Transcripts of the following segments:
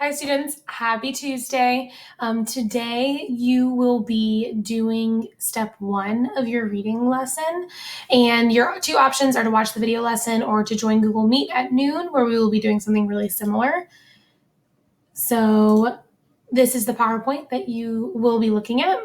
Hi students, happy Tuesday. Today you will be doing step 1 of your reading lesson, and your two options are to watch the video lesson or to join Google Meet at noon, where we will be doing something really similar. So this is the PowerPoint that you will be looking at,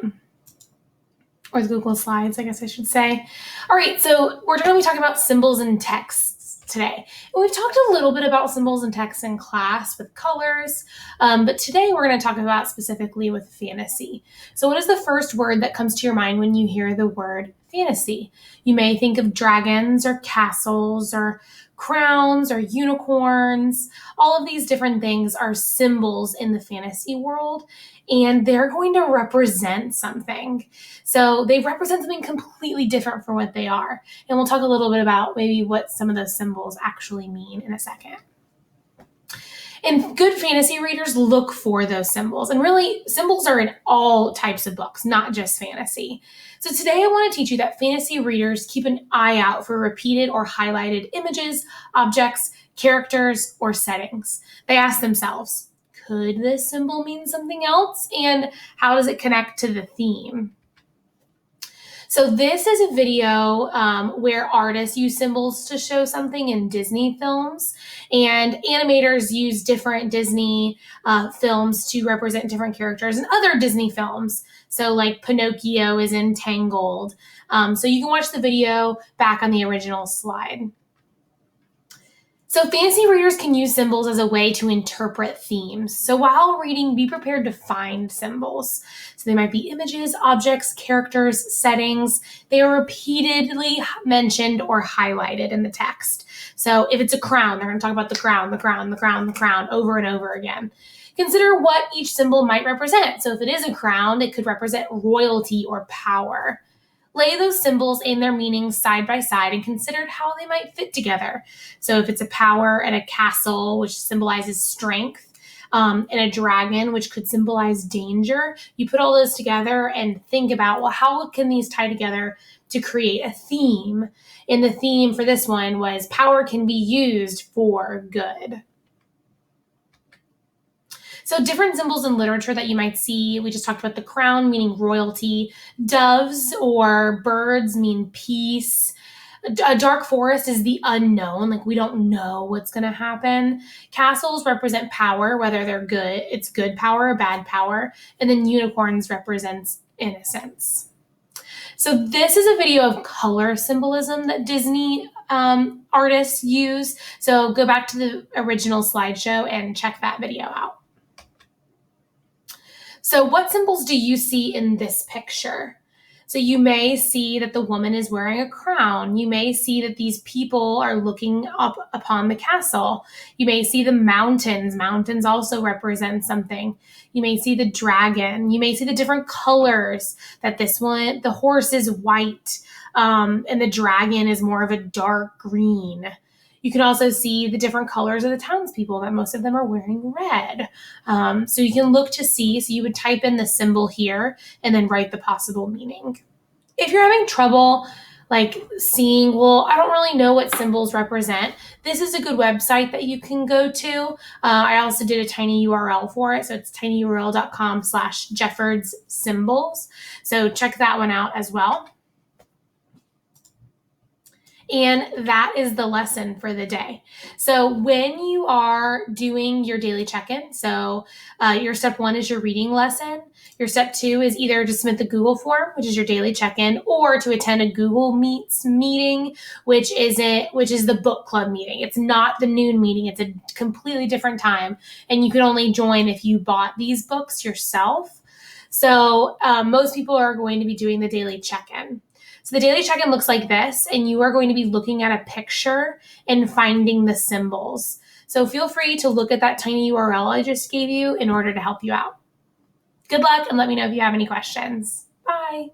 or the Google Slides, I guess I should say. All right, so we're going to be talking about symbols and texts today. And we've talked a little bit about symbols and texts in class with colors, but today we're going to talk about specifically with fantasy. So what is the first word that comes to your mind when you hear the word fantasy? You may think of dragons or castles or crowns or unicorns. All of these different things are symbols in the fantasy world, and they're going to represent something. So they represent something completely different from what they are. And we'll talk a little bit about maybe what some of those symbols actually mean in a second. And good fantasy readers look for those symbols. And really, symbols are in all types of books, not just fantasy. So today I want to teach you that fantasy readers keep an eye out for repeated or highlighted images, objects, characters, or settings. They ask themselves, could this symbol mean something else? And how does it connect to the theme? So this is a video where artists use symbols to show something in Disney films, and animators use different Disney films to represent different characters in other Disney films. So like Pinocchio is in Tangled. So you can watch the video back on the original slide. So fantasy readers can use symbols as a way to interpret themes. So while reading, be prepared to find symbols. So they might be images, objects, characters, settings. They are repeatedly mentioned or highlighted in the text. So if it's a crown, they're going to talk about the crown, the crown, the crown, the crown over and over again. Consider what each symbol might represent. So if it is a crown, it could represent royalty or power. Lay those symbols and their meanings side by side and consider how they might fit together. So if it's a power and a castle, which symbolizes strength, and a dragon, which could symbolize danger, you put all those together and think about, well, how can these tie together to create a theme? And the theme for this one was power can be used for good. So different symbols in literature that you might see, we just talked about the crown meaning royalty, doves or birds mean peace. A dark forest is the unknown, like we don't know what's going to happen. Castles represent power, whether they're good, it's good power or bad power. And then unicorns represents innocence. So this is a video of color symbolism that Disney artists use. So go back to the original slideshow and check that video out. So what symbols do you see in this picture? So you may see that the woman is wearing a crown. You may see that these people are looking up upon the castle. You may see the mountains. Mountains also represent something. You may see the dragon. You may see the different colors, that this one, the horse is white, and the dragon is more of a dark green. You can also see the different colors of the townspeople, that most of them are wearing red. So you can look to see, so you would type in the symbol here and then write the possible meaning. If you're having trouble like seeing, well, I don't really know what symbols represent, this is a good website that you can go to. I also did a tiny URL for it. So it's tinyurl.com/JeffordsSymbols. So check that one out as well. And that is the lesson for the day. So when you are doing your daily check-in, so your step 1 is your reading lesson. Your step 2 is either to submit the Google form, which is your daily check-in, or to attend a Google Meets meeting, which is the book club meeting. It's not the noon meeting. It's a completely different time. And you can only join if you bought these books yourself. So most people are going to be doing the daily check-in. So the daily check-in looks like this, and you are going to be looking at a picture and finding the symbols. So feel free to look at that tiny URL I just gave you in order to help you out. Good luck, and let me know if you have any questions. Bye.